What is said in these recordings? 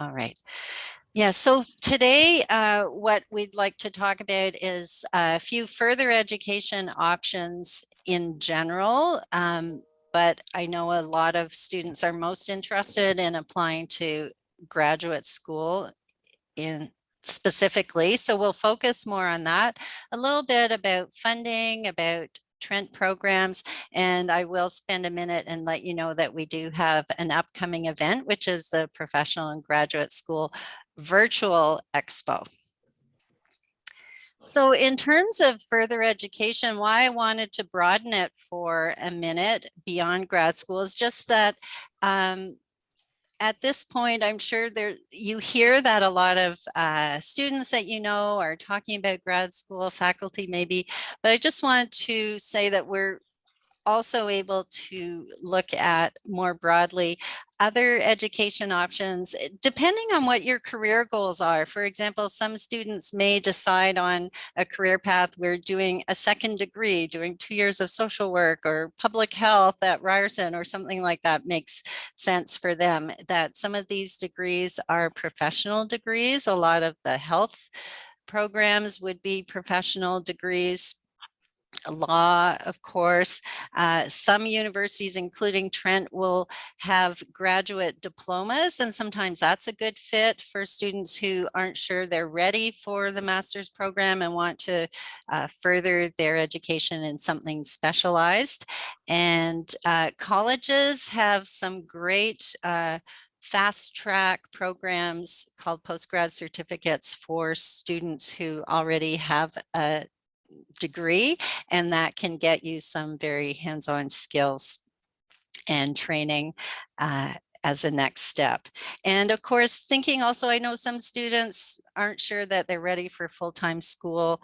All right. Yeah, so today what we'd like to talk about is a few further education options in general. But I know a lot of students are most interested in applying to graduate school in specifically. So we'll focus more on that, a little bit about funding, about TRENT programs, and I will spend a minute and let you know that we do have an upcoming event, which is the Professional and Graduate School Virtual Expo. So in terms of further education, why I wanted to broaden it for a minute beyond grad school is just that at this point, I'm sure you hear that a lot of students that you know are talking about grad school, faculty maybe, but I just wanted to say that we're also able to look at more broadly other education options, depending on what your career goals are. For example, some students may decide on a career path where doing a second degree, doing 2 years of social work or public health at Ryerson or something like that makes sense for them. That some of these degrees are professional degrees. A lot of the health programs would be professional degrees. Law, of course. Some universities, including Trent, will have graduate diplomas, and sometimes that's a good fit for students who aren't sure they're ready for the master's program and want to further their education in something specialized. And colleges have some great fast track programs called postgrad certificates for students who already have a degree, and that can get you some very hands-on skills and training as a next step. And of course, thinking also, I know some students aren't sure that they're ready for full-time school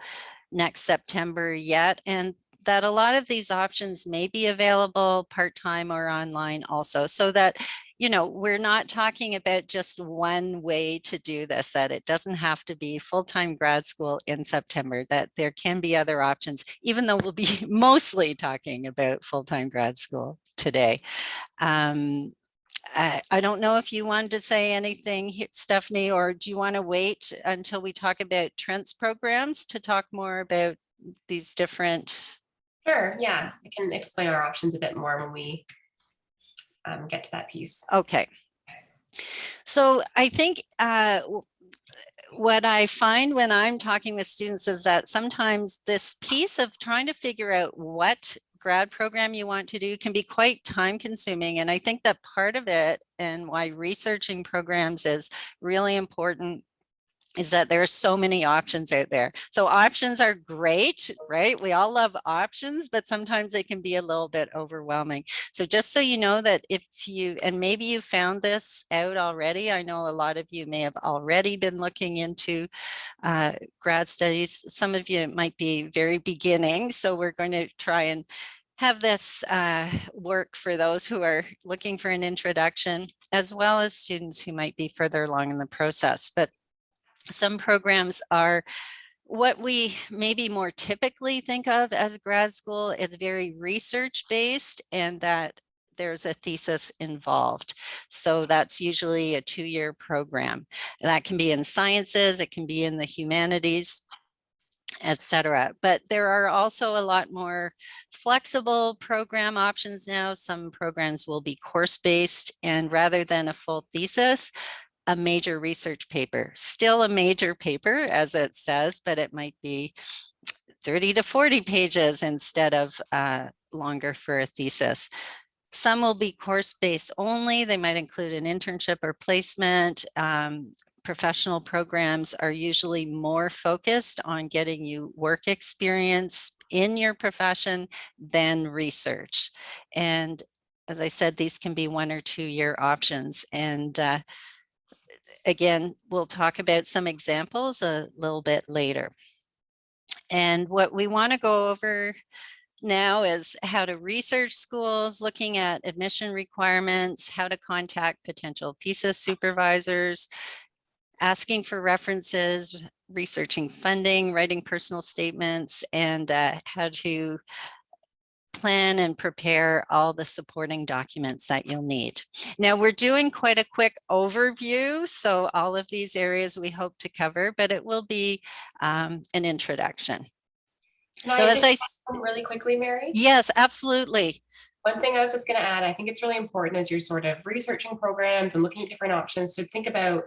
next September yet, and that a lot of these options may be available part-time or online also, so that we're not talking about just one way to do this, that it doesn't have to be full-time grad school in September, that there can be other options, even though we'll be mostly talking about full-time grad school today. I don't know if you wanted to say anything, Stephanie, or do you want to wait until we talk about Trent's programs to talk more about these different? Sure, yeah, I can explain our options a bit more when we get to that piece. Okay. So I think what I find when I'm talking with students is that sometimes this piece of trying to figure out what grad program you want to do can be quite time consuming. And I think that part of it, and why researching programs is really important, is that there are so many options out there. So options are great, right? We all love options, but sometimes they can be a little bit overwhelming. So just so you know that if you, and maybe you found this out already, I know a lot of you may have already been looking into grad studies. Some of you might be very beginning. So we're going to try and have this work for those who are looking for an introduction, as well as students who might be further along in the process. But some programs are what we maybe more typically think of as grad school. It's very research based, and that there's a thesis involved. So that's usually a 2-year program. That can be in sciences, it can be in the humanities, etc. But there are also a lot more flexible program options now. Some programs will be course-based, and rather than a full thesis, a major research paper. Still a major paper, as it says, but it might be 30 to 40 pages instead of longer for a thesis. Some will be course-based only. They might include an internship or placement. Professional programs are usually more focused on getting you work experience in your profession than research. And as I said, these can be 1 or 2 year options. And again, we'll talk about some examples a little bit later. And what we want to go over now is how to research schools, looking at admission requirements, how to contact potential thesis supervisors, asking for references, researching funding, writing personal statements, and how to plan and prepare all the supporting documents that you'll need. Now we're doing quite a quick overview, so all of these areas we hope to cover, but it will be an introduction. So as I really quickly, Mary? Yes, absolutely. One thing I was just going to add, I think it's really important as you're sort of researching programs and looking at different options to think about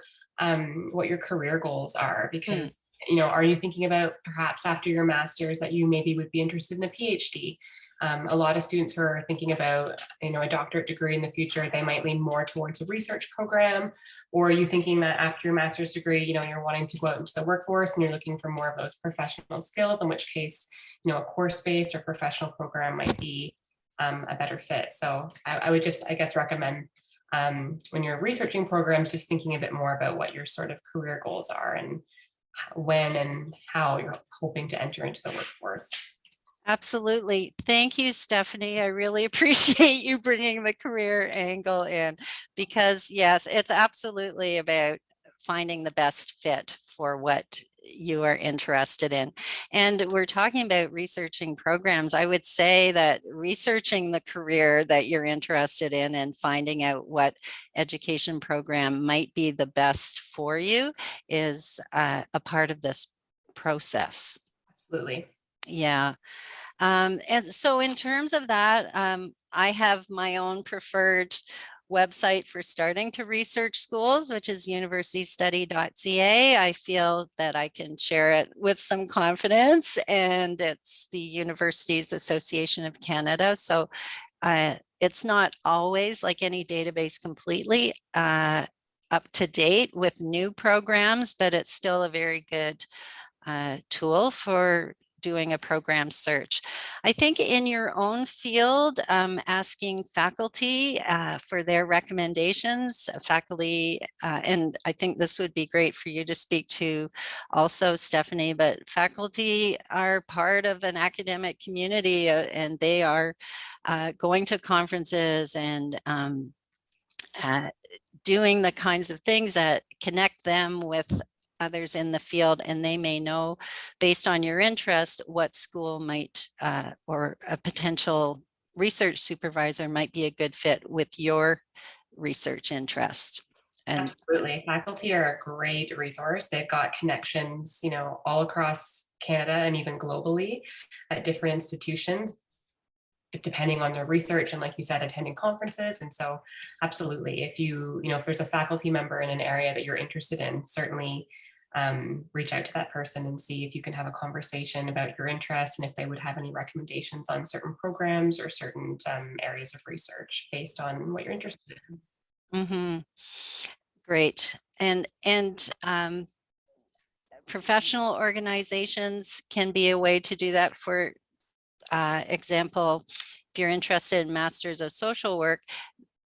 what your career goals are, because you know, are you thinking about perhaps after your master's that you maybe would be interested in a PhD? A lot of students who are thinking about, you know, a doctorate degree in the future, they might lean more towards a research program. Or are you thinking that after your master's degree, you know, you're wanting to go out into the workforce and you're looking for more of those professional skills, in which case, you know, a course-based or professional program might be a better fit. So I would just, I guess, recommend when you're researching programs, just thinking a bit more about what your sort of career goals are and when and how you're hoping to enter into the workforce. Absolutely. Thank you, Stephanie. I really appreciate you bringing the career angle in, because yes, it's absolutely about finding the best fit for what you are interested in. And we're talking about researching programs. I would say that researching the career that you're interested in and finding out what education program might be the best for you is a part of this process. Absolutely. Yeah. And so in terms of that, I have my own preferred website for starting to research schools, which is universitystudy.ca. I feel that I can share it with some confidence, and it's the Universities Association of Canada. So it's not always like any database completely up to date with new programs, but it's still a very good tool for doing a program search. I think in your own field, asking faculty for their recommendations, faculty, and I think this would be great for you to speak to also, Stephanie, but faculty are part of an academic community and they are going to conferences and doing the kinds of things that connect them with others in the field, and they may know based on your interest what school might or a potential research supervisor might be a good fit with your research interest. And absolutely, faculty are a great resource. They've got connections, you know, all across Canada and even globally at different institutions, depending on their research and, like you said, attending conferences. And so absolutely, if if there's a faculty member in an area that you're interested in, certainly reach out to that person and see if you can have a conversation about your interests and if they would have any recommendations on certain programs or certain areas of research based on what you're interested in. Mm-hmm. Great. And professional organizations can be a way to do that. For example, if you're interested in Masters of Social Work,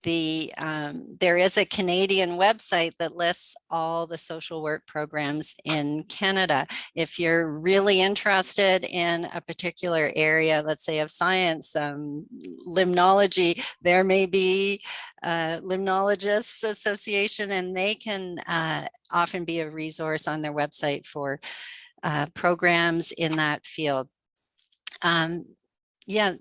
there is a Canadian website that lists all the social work programs in Canada. If you're really interested in a particular area, let's say of science, limnology, there may be Limnologists Association, and they can often be a resource on their website for programs in that field. Yeah,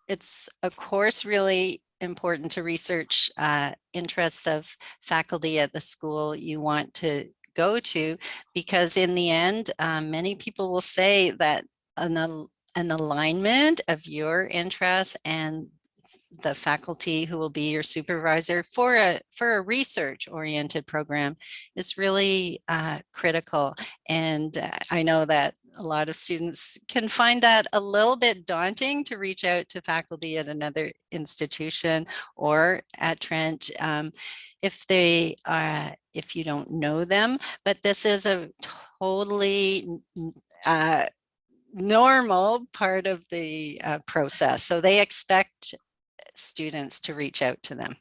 it's of course really important to research interests of faculty at the school you want to go to, because in the end, many people will say that an alignment of your interests and the faculty who will be your supervisor for a research oriented program is really critical. And I know that a lot of students can find that a little bit daunting to reach out to faculty at another institution or at Trent if you don't know them. But this is a totally normal part of the process. So they expect students to reach out to them.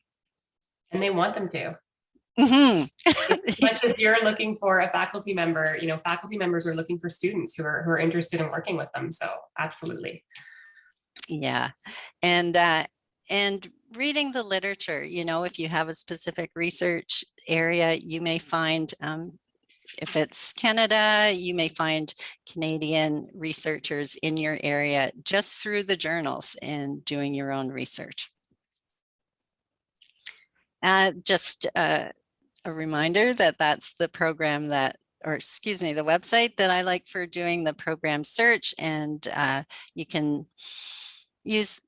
And they want them to. Mm-hmm. If you're looking for a faculty member, faculty members are looking for students who are interested in working with them. So absolutely. Yeah. And reading the literature, if you have a specific research area, you may find if it's Canada, you may find Canadian researchers in your area just through the journals and doing your own research. Just a reminder that that's the program that, or excuse me, the website that I like for doing the program search. And you can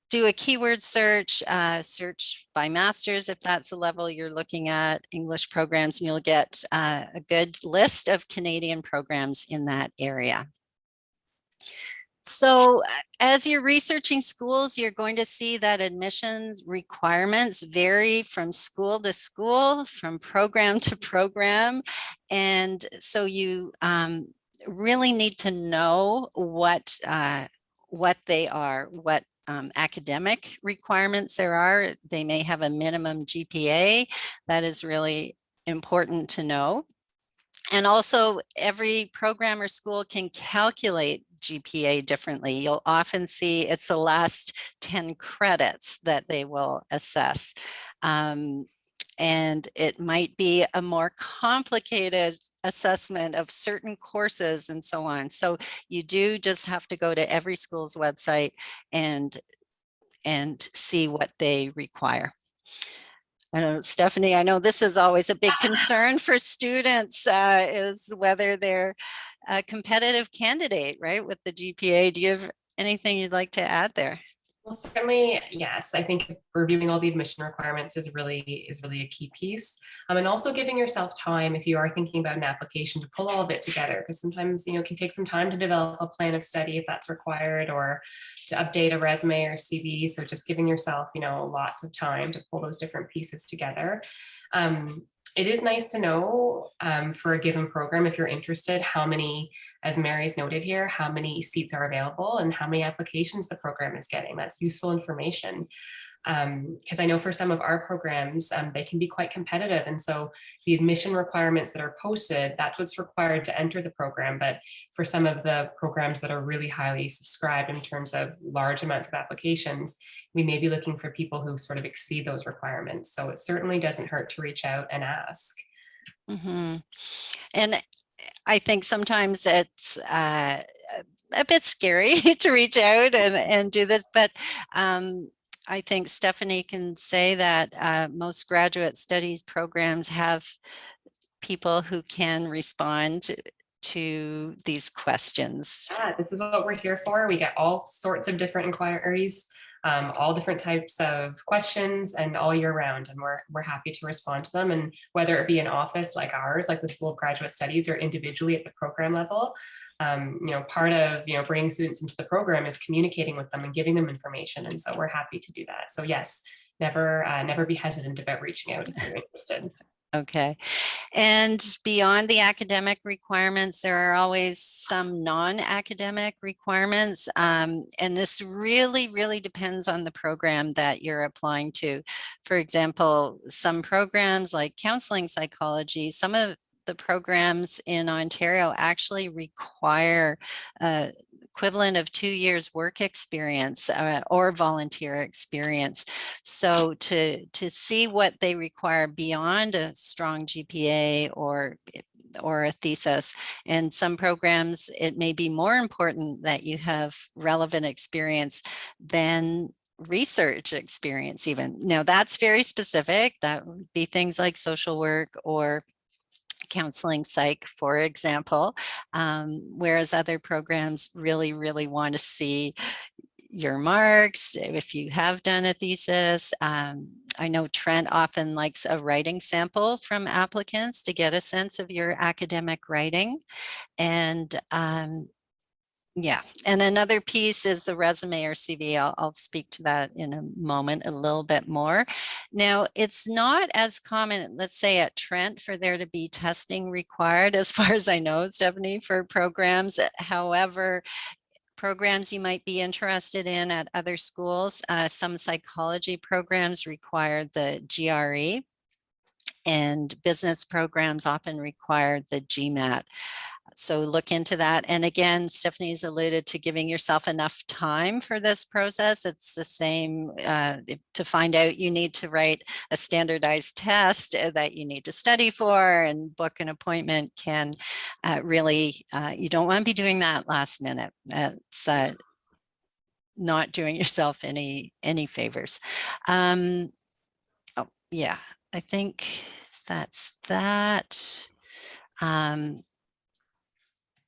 do a keyword search, search by masters if that's the level you're looking at, English programs, and you'll get a good list of Canadian programs in that area. So as you're researching schools, you're going to see that admissions requirements vary from school to school, from program to program. And so you really need to know what they are, what academic requirements there are. They may have a minimum GPA. That is really important to know. And also every program or school can calculate GPA differently. You'll often see it's the last 10 credits that they will assess. And it might be a more complicated assessment of certain courses and so on. So you do just have to go to every school's website and see what they require. I know, Stephanie, I know this is always a big concern for students, is whether they're a competitive candidate, right, with the GPA. Do you have anything you'd like to add there? Well, certainly, yes. I think reviewing all the admission requirements is really a key piece. And also giving yourself time if you are thinking about an application to pull all of it together, because sometimes, it can take some time to develop a plan of study if that's required, or to update a resume or CV. So just giving yourself, lots of time to pull those different pieces together. It is nice to know for a given program, if you're interested, how many, as Mary's noted here, how many seats are available and how many applications the program is getting. That's useful information. Because I know for some of our programs, they can be quite competitive. And so the admission requirements that are posted, that's what's required to enter the program. But for some of the programs that are really highly subscribed in terms of large amounts of applications, we may be looking for people who sort of exceed those requirements. So it certainly doesn't hurt to reach out and ask. Mm-hmm. And I think sometimes it's a bit scary to reach out and do this, but I think Stephanie can say that most graduate studies programs have people who can respond to these questions. Yeah, this is what we're here for. We get all sorts of different inquiries, all different types of questions, and all year round. And we're happy to respond to them. And whether it be an office like ours, like the School of Graduate Studies, or individually at the program level, part of bringing students into the program is communicating with them and giving them information. And so we're happy to do that. So yes, never be hesitant about reaching out if you're interested. Okay. And beyond the academic requirements, there are always some non-academic requirements. And this really, really depends on the program that you're applying to. For example, some programs like counseling psychology, some of the programs in Ontario actually require equivalent of 2 years work experience or volunteer experience. So to see what they require beyond a strong GPA or a thesis. And some programs, it may be more important that you have relevant experience than research experience even. Now that's very specific. That would be things like social work or counseling psych, for example, whereas other programs really, really want to see your marks, if you have done a thesis. I know TRENT often likes a writing sample from applicants to get a sense of your academic writing. And yeah, and another piece is the resume or CV. I'll speak to that in a moment a little bit more. Now, it's not as common, let's say at TRENT, for there to be testing required, as far as I know, Stephanie, for programs. However, programs you might be interested in at other schools, some psychology programs require the GRE. and business programs often require the GMAT. So look into that. And again, Stephanie's alluded to giving yourself enough time for this process. It's the same to find out you need to write a standardized test that you need to study for, and book an appointment can really, you don't want to be doing that last minute. It's not doing yourself any favors. Oh, yeah, I think that's that.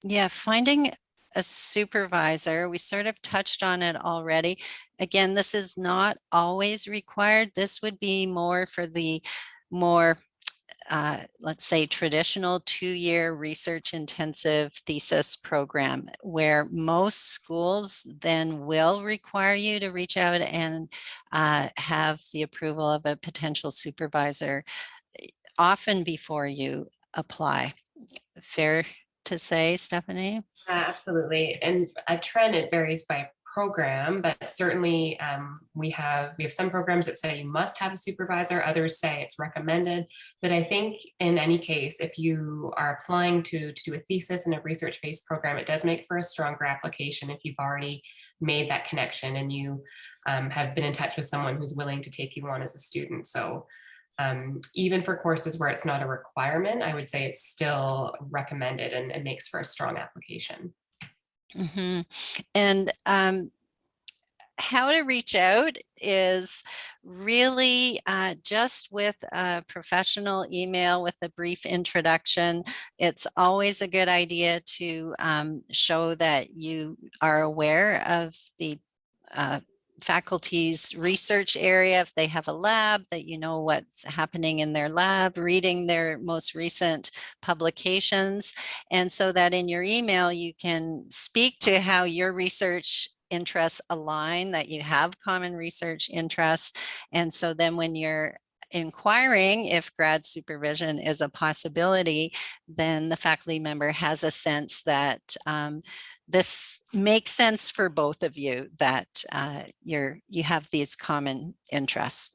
Yeah, finding a supervisor, we sort of touched on it already. Again, this is not always required. This would be more for the more, let's say, traditional 2-year research intensive thesis program, where most schools then will require you to reach out and have the approval of a potential supervisor often before you apply. Fair to say, Stephanie? Absolutely. And at TRENT, it varies by program, but certainly we have some programs that say you must have a supervisor, others say it's recommended. But I think in any case, if you are applying to do a thesis in a research-based program, it does make for a stronger application if you've already made that connection and you have been in touch with someone who's willing to take you on as a student. So even for courses where it's not a requirement, I would say it's still recommended and makes for a strong application. Mm-hmm. And how to reach out is really just with a professional email with a brief introduction. It's always a good idea to show that you are aware of the faculty's research area. If they have a lab, that you know what's happening in their lab, reading their most recent publications. And so that in your email, you can speak to how your research interests align, that you have common research interests. And so then when you're inquiring if grad supervision is a possibility, then the faculty member has a sense that this makes sense for both of you, that you have these common interests.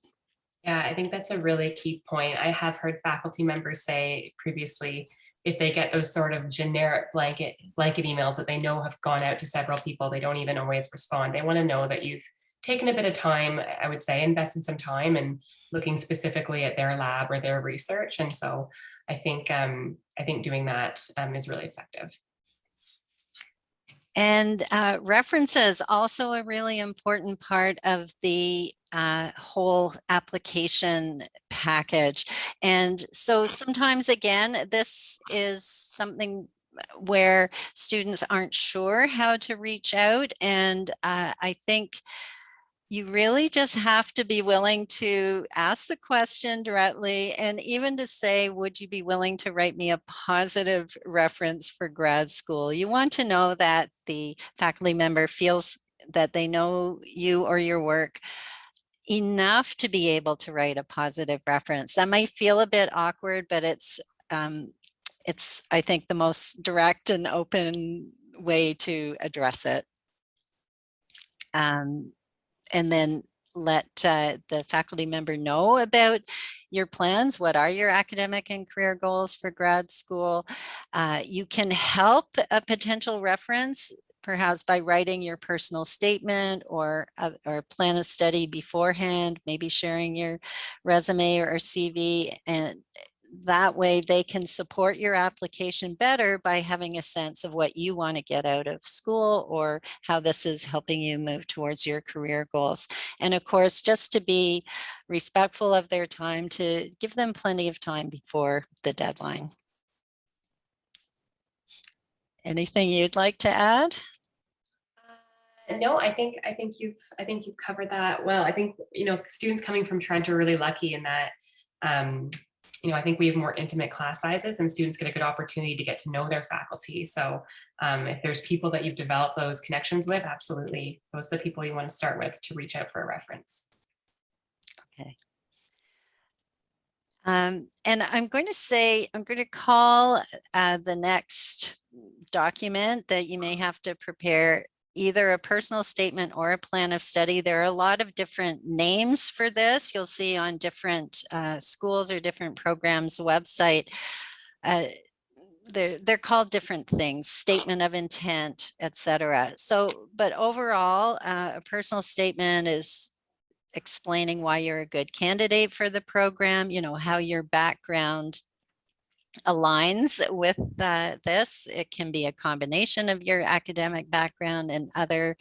Yeah, I think that's a really key point. I have heard faculty members say previously, if they get those sort of generic blanket emails that they know have gone out to several people, they don't even always respond. They want to know that you've taken a bit of time, I would say, invested some time in looking specifically at their lab or their research. And so I think doing that is really effective. And references, also a really important part of the whole application package. And so sometimes, again, this is something where students aren't sure how to reach out. And I think you really just have to be willing to ask the question directly, and even to say, would you be willing to write me a positive reference for grad school? You want to know that the faculty member feels that they know you or your work enough to be able to write a positive reference. That might feel a bit awkward, but it's I think the most direct and open way to address it. And then let the faculty member know about your plans. What are your academic and career goals for grad school? You can help a potential reference perhaps by writing your personal statement or plan of study beforehand, maybe sharing your resume or CV, and that way they can support your application better by having a sense of what you want to get out of school or how this is helping you move towards your career goals. And of course, just to be respectful of their time, to give them plenty of time before the deadline. Anything you'd like to add? No, I think you've covered that well. I think students coming from Trent are really lucky in that I think we have more intimate class sizes and students get a good opportunity to get to know their faculty. So if there's people that you've developed those connections with, absolutely, those are the people you want to start with to reach out for a reference. Okay. And I'm going to call the next document that you may have to prepare either a personal statement or a plan of study. There are a lot of different names for this. You'll see on different schools or different programs website. Uh, they're called different things, statement of intent, etc. So, but overall, a personal statement is explaining why you're a good candidate for the program, you know, how your background aligns with this. It can be a combination of your academic background and other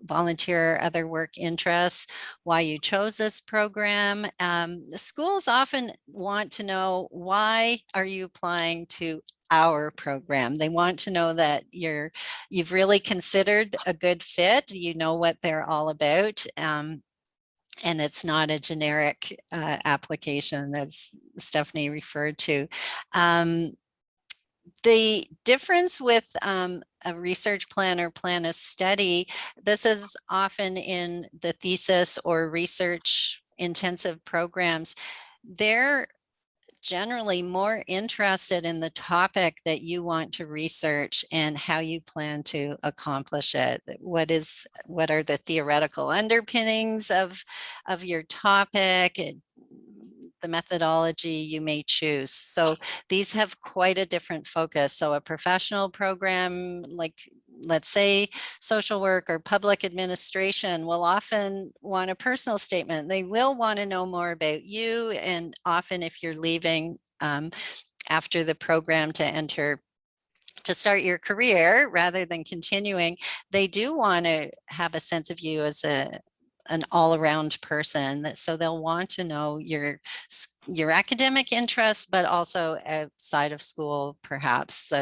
volunteer, other work interests, why you chose this program. The schools often want to know, why are you applying to our program? They want to know that you've really considered a good fit, you know what they're all about. And it's not a generic application that Stephanie referred to. The difference with a research plan or plan of study, this is often in the thesis or research intensive programs. They're generally more interested in the topic that you want to research and how you plan to accomplish it. What are the theoretical underpinnings of your topic, the methodology you may choose. So these have quite a different focus. So a professional program, like let's say social work or public administration, will often want a personal statement. They will want to know more about you. And often if you're leaving after the program to start your career rather than continuing, they do want to have a sense of you as an all-around person. So they'll want to know your academic interests, but also outside of school, perhaps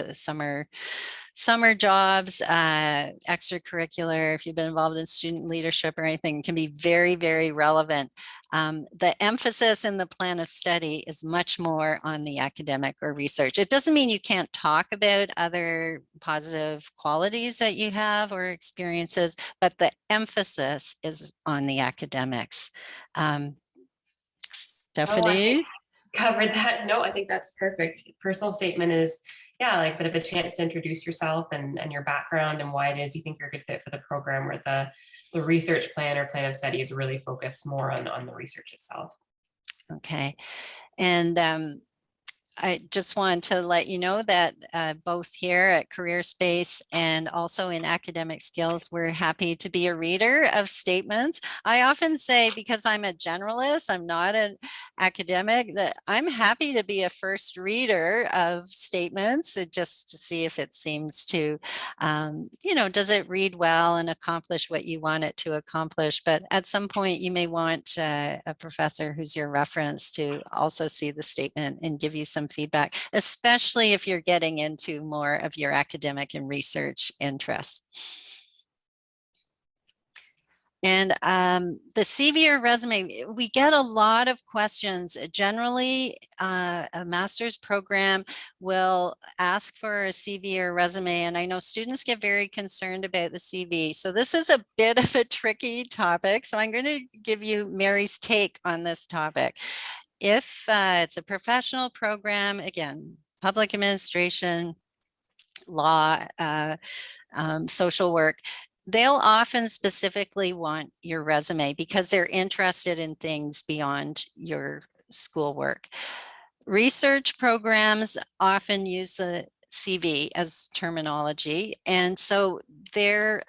summer jobs, extracurricular, if you've been involved in student leadership or anything, can be very, very relevant. The emphasis in the plan of study is much more on the academic or research. It doesn't mean you can't talk about other positive qualities that you have or experiences, but the emphasis is on the academics. Oh, I think Stephanie? covered that. No, I think that's perfect. Personal statement is, yeah, like a bit of a chance to introduce yourself and your background and why it is you think you're a good fit for the program, where the research plan or plan of study is really focused more on the research itself. Okay. And I just want to let you know that both here at Careerspace and also in academic skills, we're happy to be a reader of statements. I often say, because I'm a generalist, I'm not an academic, that I'm happy to be a first reader of statements just to see if it seems to, you know, does it read well and accomplish what you want it to accomplish? But at some point you may want a professor who's your reference to also see the statement and give you some feedback, especially if you're getting into more of your academic and research interests. And the CV or resume, we get a lot of questions. Generally, a master's program will ask for a CV or resume, and I know students get very concerned about the CV. So this is a bit of a tricky topic. So I'm going to give you Mary's take on this topic. If it's a professional program, again, public administration, law, social work, they'll often specifically want your resume because they're interested in things beyond your schoolwork. Research programs often use the CV as terminology, and so they're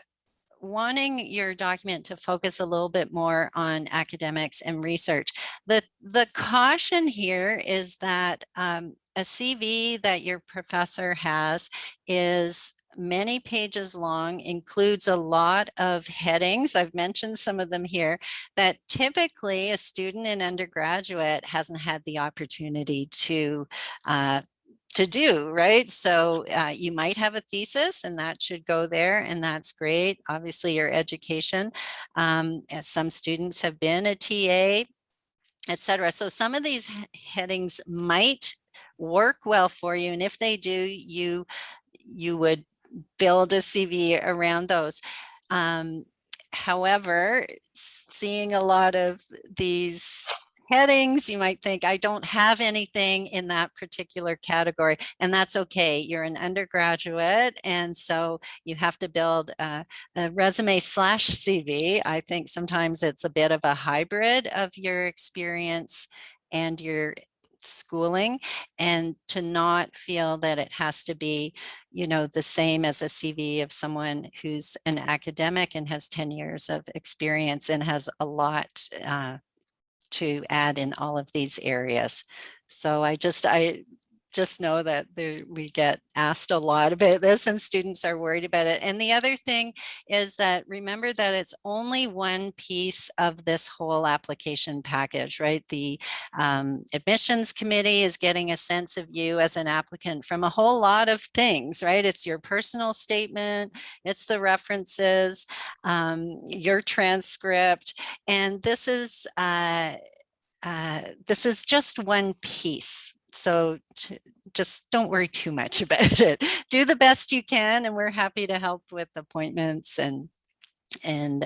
wanting your document to focus a little bit more on academics and research. The caution here is that a CV that your professor has is many pages long, includes a lot of headings. I've mentioned some of them here that typically a student in undergraduate hasn't had the opportunity to do, right? So you might have a thesis and that should go there, and that's great. Obviously your education, some students have been a TA, etc. So some of these headings might work well for you, and if they do, you would build a CV around those. However, seeing a lot of these headings. You might think, I don't have anything in that particular category, and that's okay. You're an undergraduate, and so you have to build a resume slash CV. I think sometimes it's a bit of a hybrid of your experience and your schooling, and to not feel that it has to be, you know, the same as a CV of someone who's an academic and has 10 years of experience and has a lot to add in all of these areas. So I just know that we get asked a lot about this and students are worried about it. And the other thing is that remember that it's only one piece of this whole application package, right? The admissions committee is getting a sense of you as an applicant from a whole lot of things, right? It's your personal statement, it's the references, your transcript, and this is just one piece. So just don't worry too much about it. Do the best you can, and we're happy to help with appointments and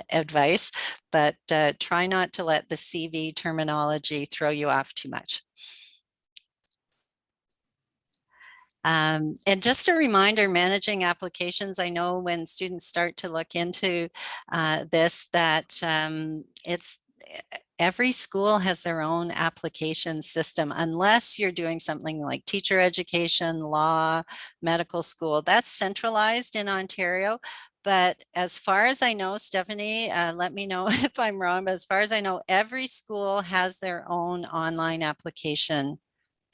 advice, but try not to let the CV terminology throw you off too much. And just a reminder, managing applications, I know when students start to look into this, that every school has their own application system, unless you're doing something like teacher education, law, medical school. That's centralized in Ontario. But as far as I know, Stephanie, let me know if I'm wrong, but as far as I know, every school has their own online application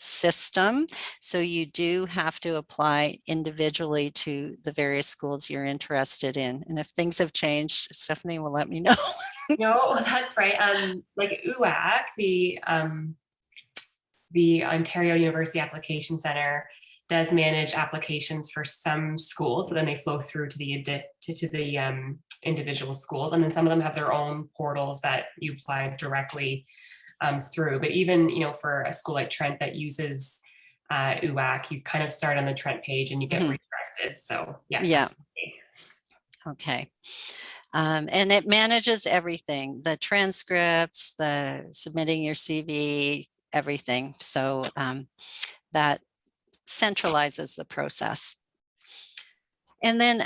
system. So you do have to apply individually to the various schools you're interested in. And if things have changed, Stephanie will let me know. No, that's right. Like UAC, the Ontario University Application Center does manage applications for some schools, but then they flow through to the individual schools, and then some of them have their own portals that you apply directly through. But even, you know, for a school like Trent that uses UAC, you kind of start on the Trent page and you get redirected. So yeah. Okay. And it manages everything, the transcripts, the submitting your CV, everything. So that centralizes the process. And then,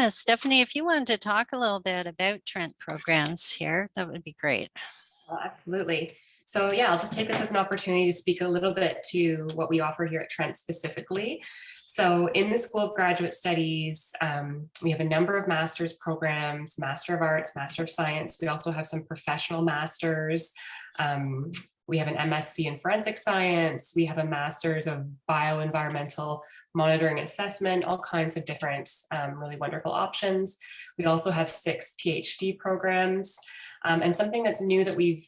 Stephanie, if you wanted to talk a little bit about TRENT programs here, that would be great. Well, absolutely. So yeah, I'll just take this as an opportunity to speak a little bit to what we offer here at Trent specifically. So in the School of Graduate Studies, we have a number of master's programs, Master of Arts, Master of Science. We also have some professional masters. We have an MSc in Forensic Science. We have a Master's of Bioenvironmental Monitoring and Assessment, all kinds of different really wonderful options. We also have 6 PhD programs. And something that's new that we've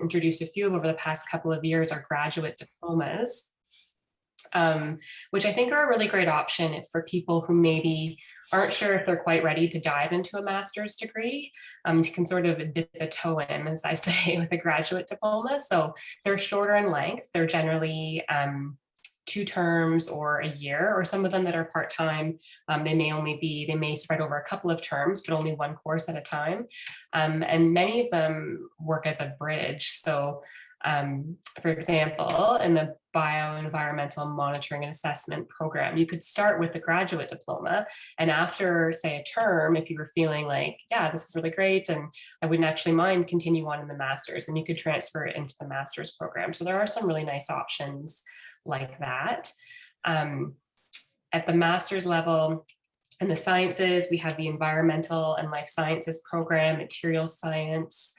introduced a few of over the past couple of years are graduate diplomas, which I think are a really great option for people who maybe aren't sure if they're quite ready to dive into a master's degree. You can sort of dip a toe in, as I say, with a graduate diploma. So they're shorter in length. They're generally 2 terms or a year, or some of them that are part-time, they may spread over a couple of terms, but only one course at a time. And many of them work as a bridge. So for example, in the Bioenvironmental Monitoring and Assessment program, you could start with the graduate diploma, and after, say, a term, if you were feeling like, yeah, this is really great and I wouldn't actually mind, continue on in the master's, and you could transfer it into the master's program. So there are some really nice options like that. At the master's level, in the sciences, we have the Environmental and Life Sciences program, Material Science.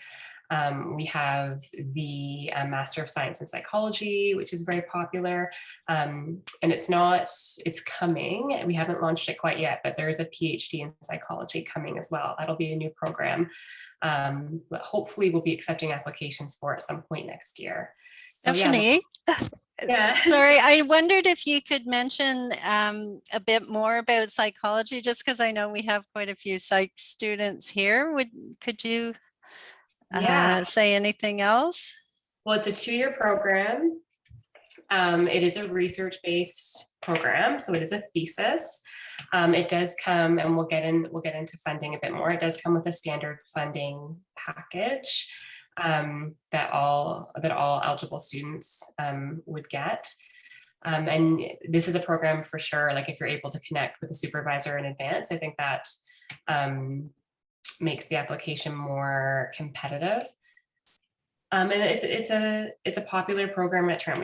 We have the Master of Science in Psychology, which is very popular. And it's coming. We haven't launched it quite yet, but there is a PhD in psychology coming as well. That'll be a new program. But hopefully we'll be accepting applications for at some point next year. So, Stephanie, yeah. Sorry, I wondered if you could mention a bit more about psychology, just because I know we have quite a few psych students here. Could you say anything else? Well, it's a 2-year program. It is a research-based program, so it is a thesis. It does come, and we'll get into funding a bit more. It does come with a standard funding package. that all eligible students would get. And this is a program for sure, like if you're able to connect with a supervisor in advance, I think that makes the application more competitive. And it's a popular program at Trent.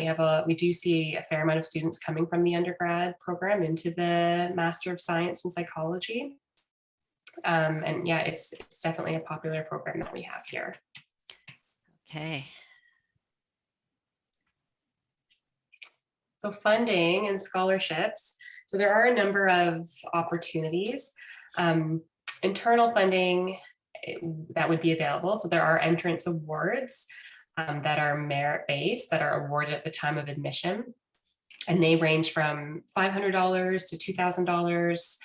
We do see a fair amount of students coming from the undergrad program into the Master of Science in Psychology. And yeah, it's definitely a popular program that we have here. Okay. So funding and scholarships. So there are a number of opportunities. Internal funding that would be available. So there are entrance awards that are merit-based, that are awarded at the time of admission. And they range from $500 to $2,000.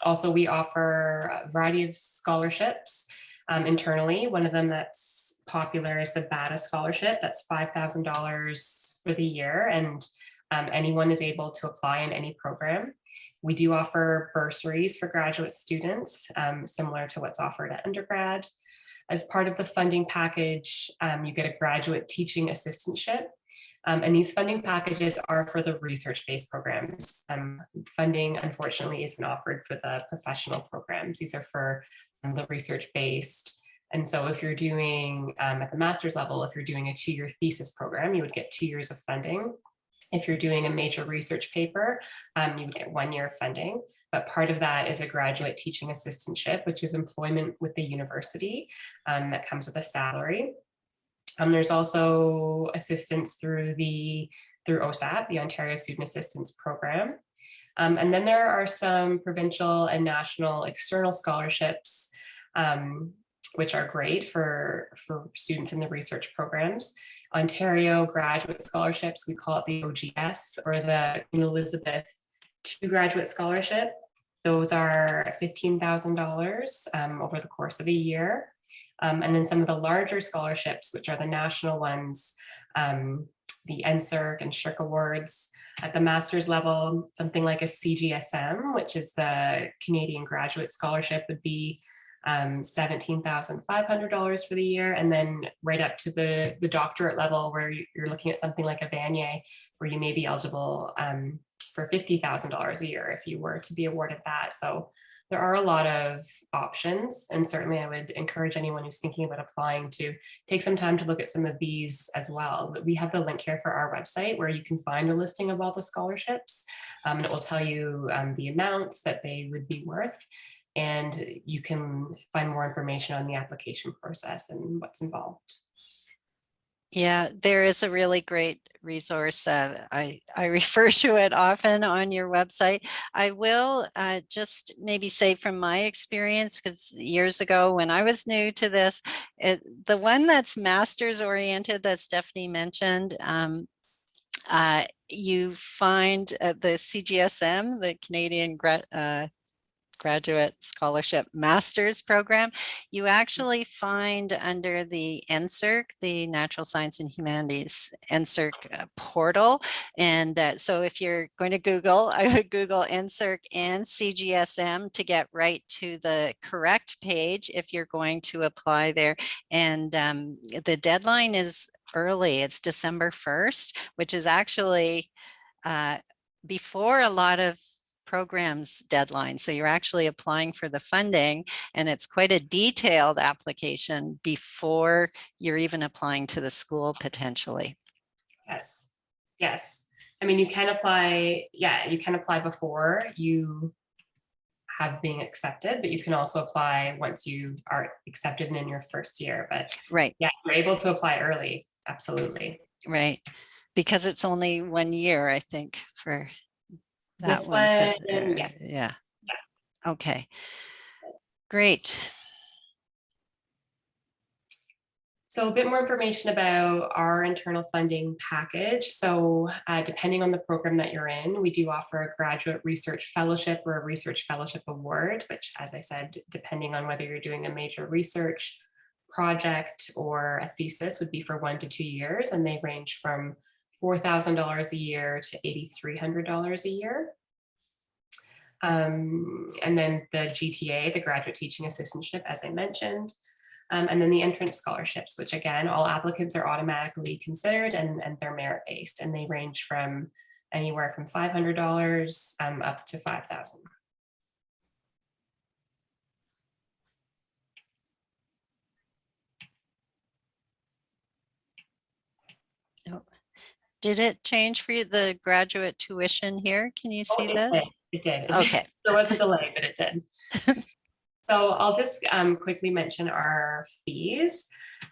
Also, we offer a variety of scholarships internally. One of them that's popular is the BATA scholarship. That's $5,000 for the year, and anyone is able to apply in any program. We do offer bursaries for graduate students, similar to what's offered at undergrad. As part of the funding package, you get a graduate teaching assistantship. And these funding packages are for the research-based programs. Funding, unfortunately, isn't offered for the professional programs. These are for the research-based. And so if you're doing, at the master's level, if you're doing a 2-year thesis program, you would get 2 years of funding. If you're doing a major research paper, you would get 1 year of funding. But part of that is a graduate teaching assistantship, which is employment with the university that comes with a salary. There's also assistance through OSAP, the Ontario Student Assistance Program. And then there are some provincial and national external scholarships, which are great for students in the research programs. Ontario graduate scholarships, we call it the OGS, or the Queen Elizabeth II graduate scholarship. Those are $15,000 over the course of a year. And then some of the larger scholarships, which are the national ones, the NSERC and SHRC awards at the master's level, something like a CGSM, which is the Canadian Graduate Scholarship, would be $17,500 for the year. And then right up to the doctorate level, where you're looking at something like a Vanier, where you may be eligible for $50,000 a year if you were to be awarded that. So there are a lot of options, and certainly I would encourage anyone who's thinking about applying to take some time to look at some of these as well. We have the link here for our website where you can find a listing of all the scholarships, and it will tell you the amounts that they would be worth, and you can find more information on the application process and what's involved. Yeah, there is a really great resource. I refer to it often on your website. I will just maybe say from my experience, because years ago when I was new to this, the one that's master's oriented that Stephanie mentioned, you find the CGSM, the Canadian Graduate Scholarship Master's Program, you actually find under the NSERC, the Natural Science and Humanities NSERC portal. And so if you're going to Google, I would Google NSERC and CGSM to get right to the correct page if you're going to apply there. And the deadline is early. It's December 1st, which is actually before a lot of programs deadline. So you're actually applying for the funding, and it's quite a detailed application before you're even applying to the school potentially. Yes. Yes. I mean, you can apply, you can apply before you have been accepted, but you can also apply once you are accepted and in your first year. But right. Yeah, you're able to apply early. Absolutely. Right. Because it's only 1 year, I think, for that this one. Yeah. Okay. Great. So a bit more information about our internal funding package. So depending on the program that you're in, we do offer a graduate research fellowship or a research fellowship award, which, as I said, depending on whether you're doing a major research project or a thesis, would be for 1 to 2 years. And they range from $4,000 a year to $8,300 a year. And then the GTA, the graduate teaching assistantship, as I mentioned. And then the entrance scholarships, which again, all applicants are automatically considered and they're merit-based, and they range from anywhere from $500 up to $5,000. Did it change for you, the graduate tuition here? Can you see this? It did. Okay. There was a delay, but it did. So I'll just quickly mention our fees.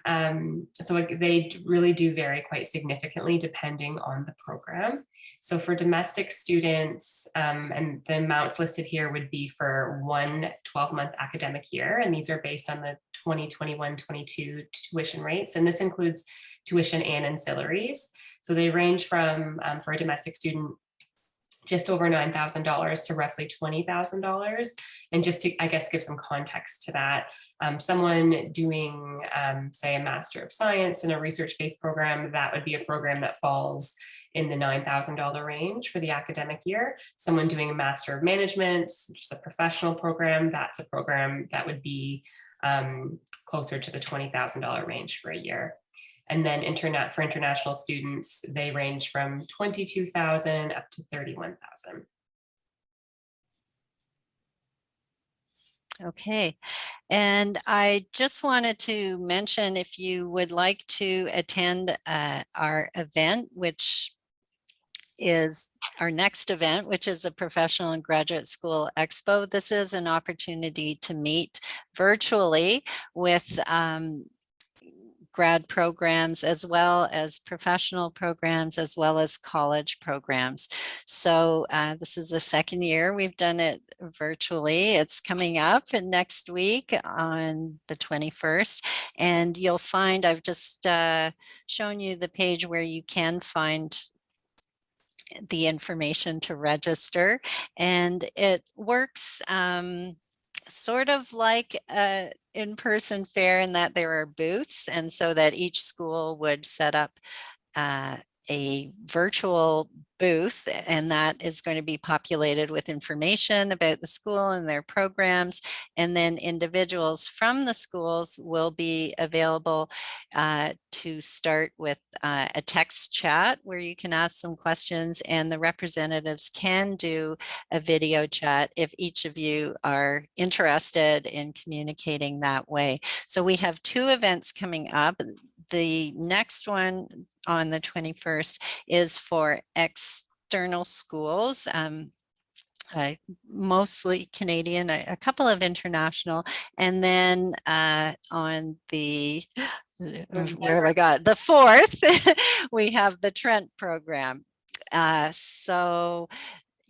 So they really do vary quite significantly depending on the program. So for domestic students, and the amounts listed here would be for one 12-month academic year, and these are based on the 2021-22 tuition rates, and this includes tuition and ancillaries. So they range from, for a domestic student, just over $9,000 to roughly $20,000. And just to, I guess, give some context to that, someone doing, say, a Master of Science in a research-based program, that would be a program that falls in the $9,000 range for the academic year. Someone doing a Master of Management, which is a professional program, that's a program that would be closer to the $20,000 range for a year. And then for international students, they range from 22,000 up to 31,000. Okay, and I just wanted to mention, if you would like to attend our event, which is our next event, which is a professional and graduate school expo. This is an opportunity to meet virtually with grad programs, as well as professional programs, as well as college programs. So this is the second year we've done it virtually. It's coming up next week on the 21st. And you'll find, I've just shown you the page where you can find the information to register. And it works sort of like a in-person fair, in that there are booths, and so that each school would set up a virtual booth, and that is going to be populated with information about the school and their programs. And then individuals from the schools will be available to start with a text chat where you can ask some questions, and the representatives can do a video chat if each of you are interested in communicating that way. So we have two events coming up. The next one on the 21st is for external schools, mostly Canadian, a couple of international, and then on the where have I got the 4th, we have the TRENT program. So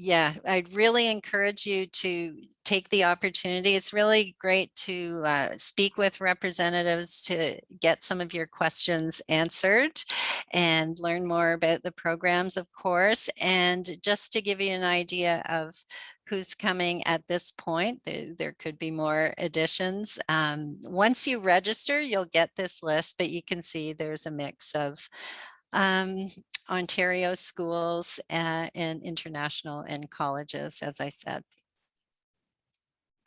yeah, I'd really encourage you to take the opportunity. It's really great to speak with representatives to get some of your questions answered and learn more about the programs, of course. And just to give you an idea of who's coming at this point, there could be more additions. Once you register, you'll get this list, but you can see there's a mix of Ontario schools and international and colleges, as I said.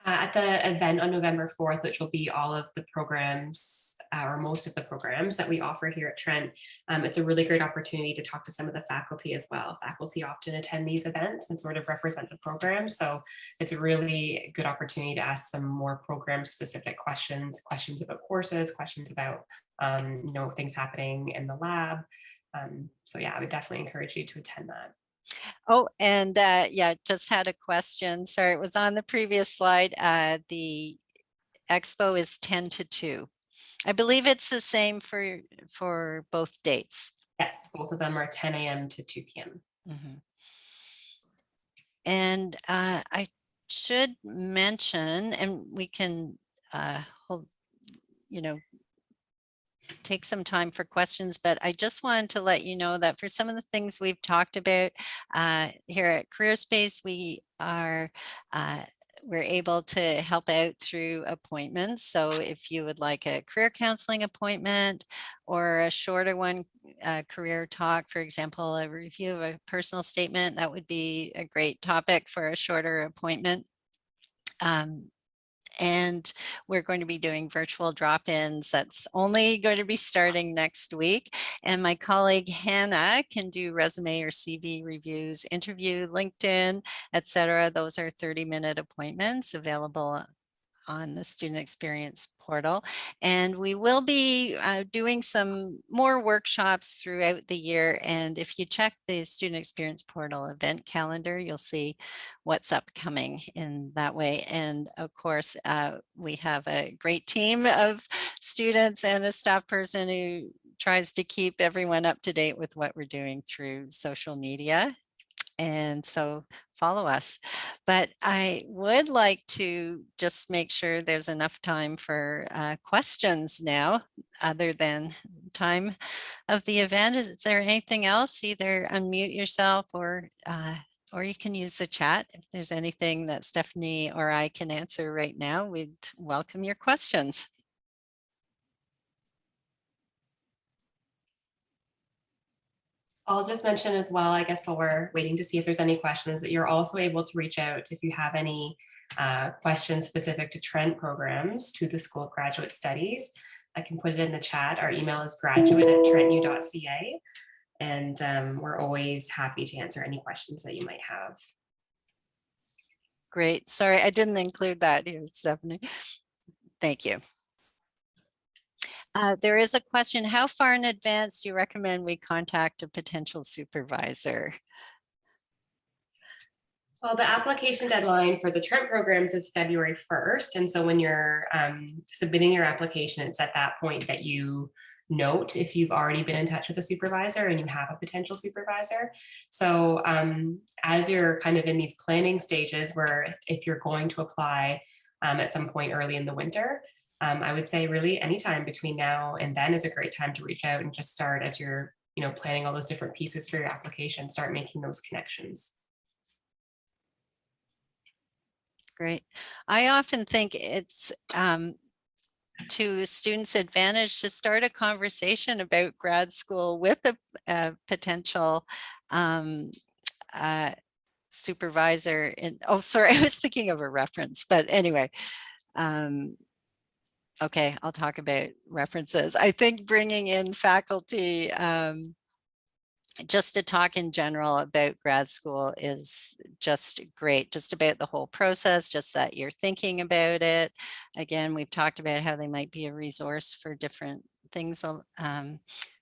At the event on November 4th, which will be all of the programs, or most of the programs that we offer here at Trent, it's a really great opportunity to talk to some of the faculty as well. Faculty often attend these events and sort of represent the program. So it's a really good opportunity to ask some more program specific questions about courses, questions about things happening in the lab. So yeah, I would definitely encourage you to attend that. Oh, and yeah, just had a question. Sorry, it was on the previous slide. The expo is 10 to 2. I believe it's the same for both dates. Yes, both of them are 10 a.m. to 2 p.m. Mm-hmm. And I should mention, and we can take some time for questions, but I just wanted to let you know that for some of the things we've talked about here at Careerspace, we're able to help out through appointments. So if you would like a career counseling appointment or a shorter one, career talk, for example, a review of a personal statement, that would be a great topic for a shorter appointment. And we're going to be doing virtual drop-ins. That's only going to be starting next week. And my colleague Hannah can do resume or CV reviews, interview, LinkedIn, etc. Those are 30-minute appointments available on the student experience portal. And we will be doing some more workshops throughout the year. And if you check the student experience portal event calendar, you'll see what's upcoming in that way. And of course, we have a great team of students and a staff person who tries to keep everyone up to date with what we're doing through social media. And so follow us. But I would like to just make sure there's enough time for questions now, other than time of the event. Is there anything else? Either unmute yourself or you can use the chat. If there's anything that Stephanie or I can answer right now, we'd welcome your questions. I'll just mention as well, I guess while we're waiting to see if there's any questions, that you're also able to reach out if you have any questions specific to TRENT programs to the School of Graduate Studies. I can put it in the chat. Our email is graduate@trentu.ca. And we're always happy to answer any questions that you might have. Great. Sorry, I didn't include that here, Stephanie. Thank you. There is a question, how far in advance do you recommend we contact a potential supervisor? Well, the application deadline for the TRENT programs is February 1st. And so when you're submitting your application, it's at that point that you note if you've already been in touch with a supervisor and you have a potential supervisor. So as you're kind of in these planning stages where if you're going to apply at some point early in the winter, I would say really anytime between now and then is a great time to reach out and just start as you're planning all those different pieces for your application, start making those connections. Great. I often think it's to students' advantage to start a conversation about grad school with a potential supervisor. Oh, sorry, I was thinking of a reference, but anyway. Okay, I'll talk about references. I think bringing in faculty just to talk in general about grad school is just great, just about the whole process, just that you're thinking about it. Again, we've talked about how they might be a resource for different things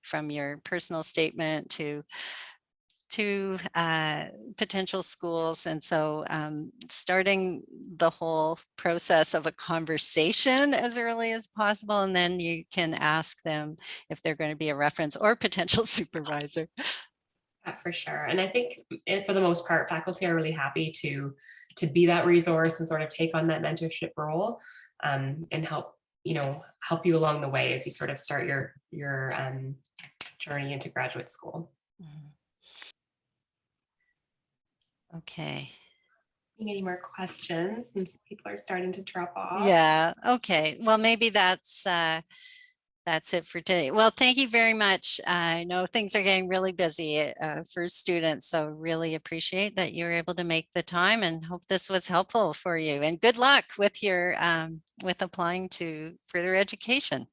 from your personal statement to potential schools. And so starting the whole process of a conversation as early as possible, and then you can ask them if they're going to be a reference or potential supervisor. For sure. And I think for the most part, faculty are really happy to be that resource and sort of take on that mentorship role and help you along the way as you sort of start your journey into graduate school. Okay. Any more questions? Some people are starting to drop off. Yeah. Okay. Well, maybe that's it for today. Well, thank you very much. I know things are getting really busy for students, so really appreciate that you're able to make the time and hope this was helpful for you. And good luck with your with applying to further education.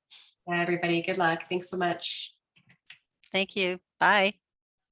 Yeah, everybody, good luck. Thanks so much. Thank you. Bye.